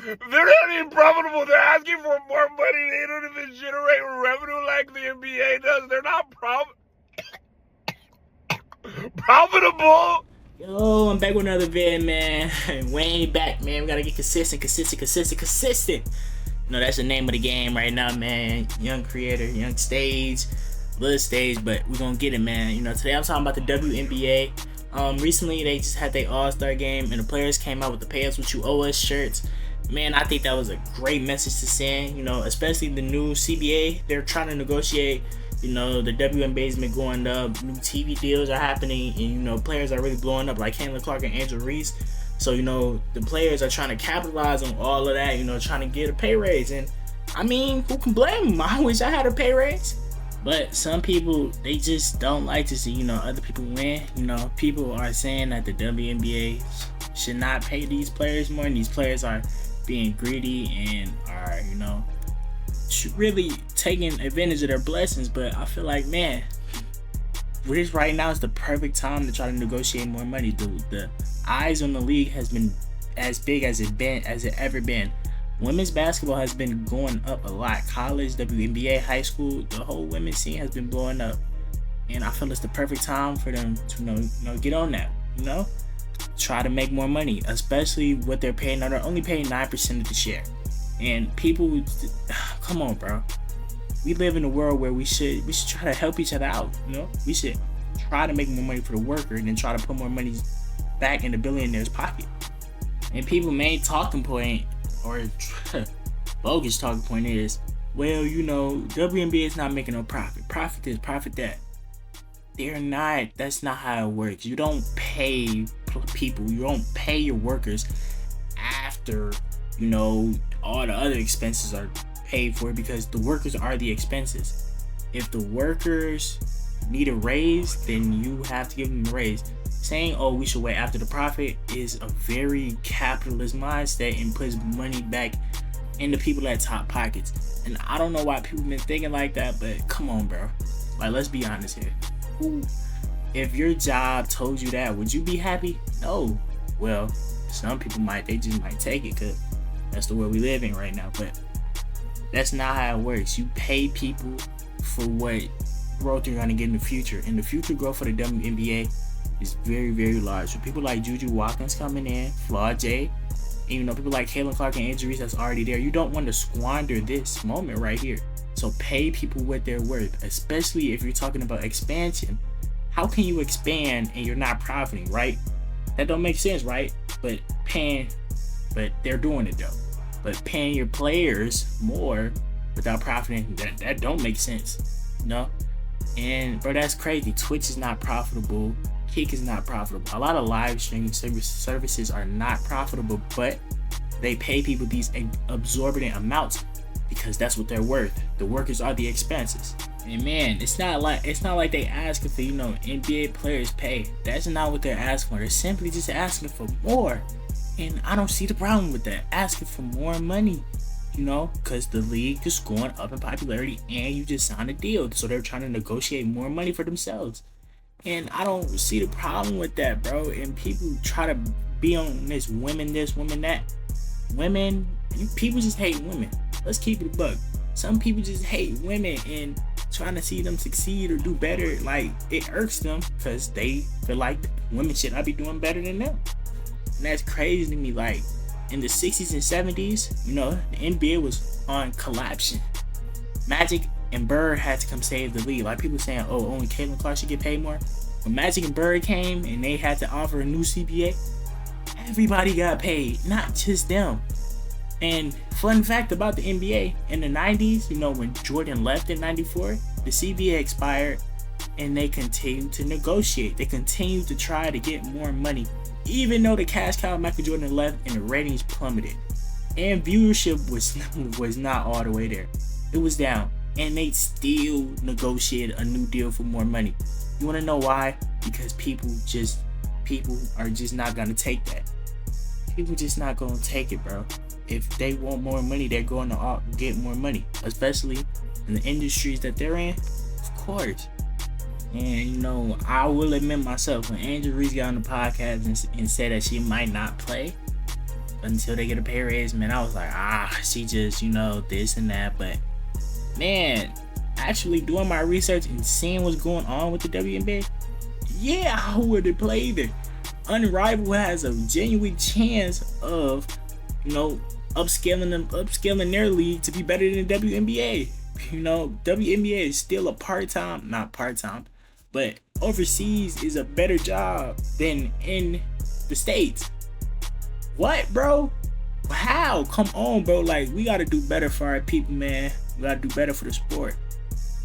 They're not even profitable. They're asking for more money. They don't even generate revenue like the NBA does. They're not profitable. Yo, I'm back with another vid, man. We ain't back, man. We gotta get consistent. You know, that's the name of the game right now, man. Young creator, young stage, little stage, but we're gonna get it, man. You know, today I'm talking about the WNBA. Recently they just had their All-Star game and the players came out with the Pay Us What You Owe Us shirts. Man, I think that was a great message to send, you know, especially the new CBA. They're trying to negotiate. You know, the WNBA's been going up, new TV deals are happening, and, you know, players are really blowing up like Caitlin Clark and Angel Reese. So, you know, the players are trying to capitalize on all of that, you know, trying to get a pay raise. And, I mean, who can blame them? I wish I had a pay raise. But some people, they just don't like to see, you know, other people win. You know, people are saying that the WNBA should not pay these players more, and these players are being greedy and are, you know, really taking advantage of their blessings. But I feel like, man, this right now is the perfect time to try to negotiate more money. The eyes on the league has been as big as it ever been. Women's basketball has been going up a lot. College, WNBA, high school, the whole women's scene has been blowing up, and I feel it's the perfect time for them to you know get on that. You know, try to make more money, especially what they're paying. Now they're only paying 9% of the share. And people, come on, bro. We live in a world where we should try to help each other out. You know, we should try to make more money for the worker and then try to put more money back in the billionaire's pocket. And people's main talking point or bogus talking point is, well, you know, WNBA is not making no profit. Profit this, profit that. They're not. That's not how it works. You don't pay people. You don't pay your workers after, you know, all the other expenses are paid for, because the workers are the expenses. If the workers need a raise, then you have to give them a raise. Saying, oh, we should wait after the profit is a very capitalist mindset and puts money back in the people at top pockets. And I don't know why people been thinking like that, but come on, bro. Like, let's be honest here. If your job told you that, would you be happy? No. Well, some people might. They just might take it because that's the world we live in right now. But that's not how it works. You pay people for what growth you're going to get in the future. And the future growth for the WNBA is very, very large. So people like Juju Watkins coming in, Flaw J, and, you know, people like Caitlin Clark and Angel Reese that's already there. You don't want to squander this moment right here. So pay people what they're worth, especially if you're talking about expansion. How can you expand and you're not profiting, right? That don't make sense, right? But they're doing it though. But paying your players more without profiting, that don't make sense, you know? And bro, that's crazy. Twitch is not profitable. Kick is not profitable. A lot of live streaming services are not profitable, but they pay people these exorbitant amounts because that's what they're worth. The workers are the expenses. And man, it's not like they asking for, you know, NBA players pay. That's not what they're asking for. They're simply just asking for more. And I don't see the problem with that. Asking for more money, you know, because the league is going up in popularity and you just signed a deal. So they're trying to negotiate more money for themselves. And I don't see the problem with that, bro. And people try to be on this, women that. Women, people just hate women. Let's keep it a buck. Some people just hate women and trying to see them succeed or do better. Like, it irks them because they feel like women should not be doing better than them. And that's crazy to me. Like, in the 60s and 70s, you know, the NBA was on collapsing. Magic and Bird had to come save the league. Like, people saying, oh, only Caitlin Clark should get paid more. When Magic and Bird came and they had to offer a new CBA, everybody got paid, not just them. And fun fact about the NBA, in the 90s, you know, when Jordan left in 94, the CBA expired and they continued to negotiate. They continued to try to get more money, even though the cash cow Michael Jordan left and the ratings plummeted. And viewership was not all the way there. It was down. And they still negotiated a new deal for more money. You want to know why? Because people are just not going to take that. People just not going to take it, bro. If they want more money, they're going to get more money, especially in the industries that they're in, of course. And, you know, I will admit myself, when Angel Reese got on the podcast and said that she might not play, until they get a pay raise, man, I was like, she just, this and that. But man, actually doing my research and seeing what's going on with the WNBA, yeah, I would have played there. Unrivaled has a genuine chance of, upscaling their league to be better than the WNBA. WNBA is still not part-time, but overseas is a better job than in the States. What, bro? How? Come on, bro. Like, we gotta do better for our people, man. We gotta do better for the sport.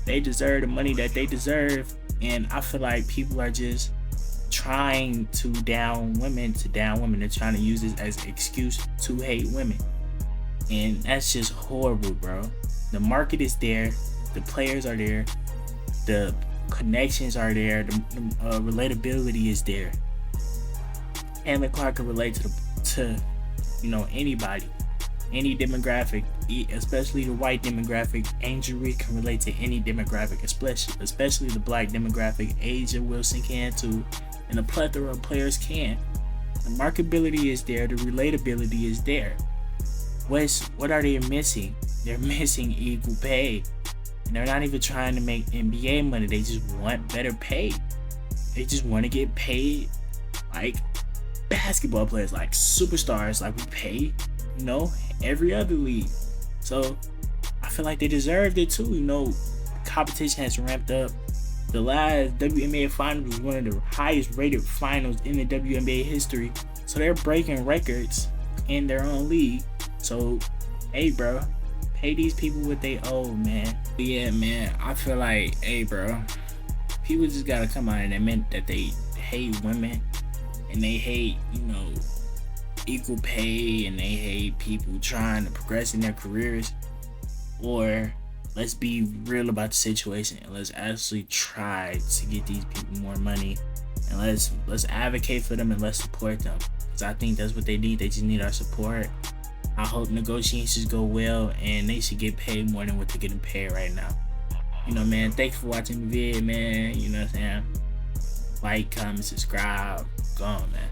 They deserve the money that they deserve, and I feel like people are just trying to down women. They're trying to use this as an excuse to hate women, and that's just horrible, bro. The market is there, the players are there, the connections are there, the relatability is there. Caitlin Clark can relate to anybody, any demographic, especially the white demographic. Angel Reed can relate to any demographic, especially the black demographic. Asia Wilson can too, and a plethora of players can. The marketability is there, the relatability is there. What are they missing? They're missing equal pay. And they're not even trying to make NBA money. They just want better pay. They just want to get paid like basketball players, like superstars, like we pay, every other league. So I feel like they deserved it too. Competition has ramped up. The last WNBA finals was one of the highest rated finals in the WNBA history. So they're breaking records in their own league. So, hey, bro, pay these people what they owe, man. But yeah, man, I feel like, hey, bro, people just gotta come out and admit that they hate women and they hate, equal pay, and they hate people trying to progress in their careers. Or let's be real about the situation and let's actually try to get these people more money, and let's advocate for them and let's support them, because I think that's what they need. They just need our support. I hope negotiations go well and they should get paid more than what they're getting paid right now. Man, thanks for watching the vid, man. You know what I'm saying? Like, comment, subscribe. Go on, man.